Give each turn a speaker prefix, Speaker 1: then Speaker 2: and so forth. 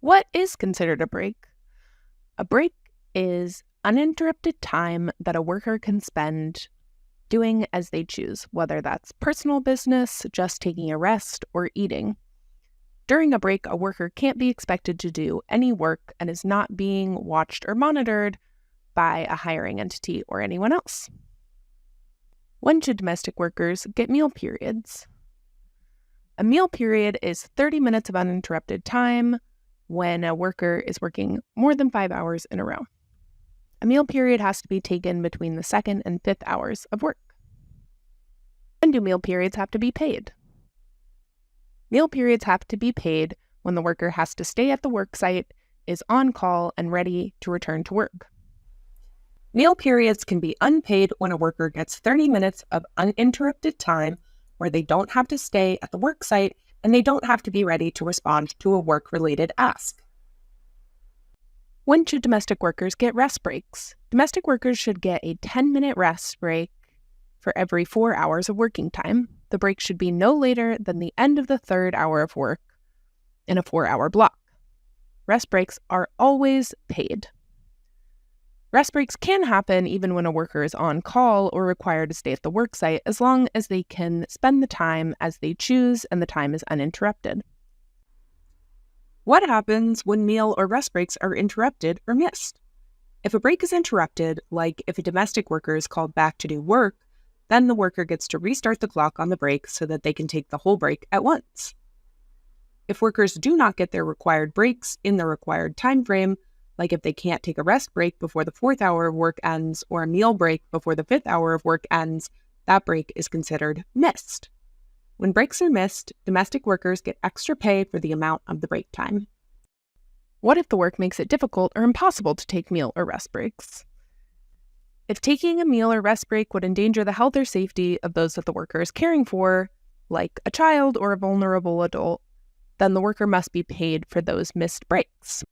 Speaker 1: What is considered a break? A break is uninterrupted time that a worker can spend doing as they choose, whether that's personal business, just taking a rest, or eating. During a break, a worker can't be expected to do any work and is not being watched or monitored by a hiring entity or anyone else. When should domestic workers get meal periods? A meal period is 30 minutes of uninterrupted time when a worker is working more than 5 hours in a row. A meal period has to be taken between the second and fifth hours of work. When do meal periods have to be paid? Meal periods have to be paid when the worker has to stay at the work site, is on call, and ready to return to work.
Speaker 2: Meal periods can be unpaid when a worker gets 30 minutes of uninterrupted time where they don't have to stay at the work site and they don't have to be ready to respond to a work-related ask.
Speaker 1: When should domestic workers get rest breaks? Domestic workers should get a 10-minute rest break for every 4 hours of working time. The break should be no later than the end of the third hour of work in a 4-hour block. Rest breaks are always paid. Rest breaks can happen even when a worker is on call or required to stay at the work site, as long as they can spend the time as they choose and the time is uninterrupted.
Speaker 2: What happens when meal or rest breaks are interrupted or missed? If a break is interrupted, like if a domestic worker is called back to do work, then the worker gets to restart the clock on the break so that they can take the whole break at once. If workers do not get their required breaks in the required time frame, like if they can't take a rest break before the 4th hour of work ends or a meal break before the 5th hour of work ends, that break is considered missed. When breaks are missed, domestic workers get extra pay for the amount of the break time.
Speaker 1: What if the work makes it difficult or impossible to take meal or rest breaks? If taking a meal or rest break would endanger the health or safety of those that the worker is caring for, like a child or a vulnerable adult, then the worker must be paid for those missed breaks.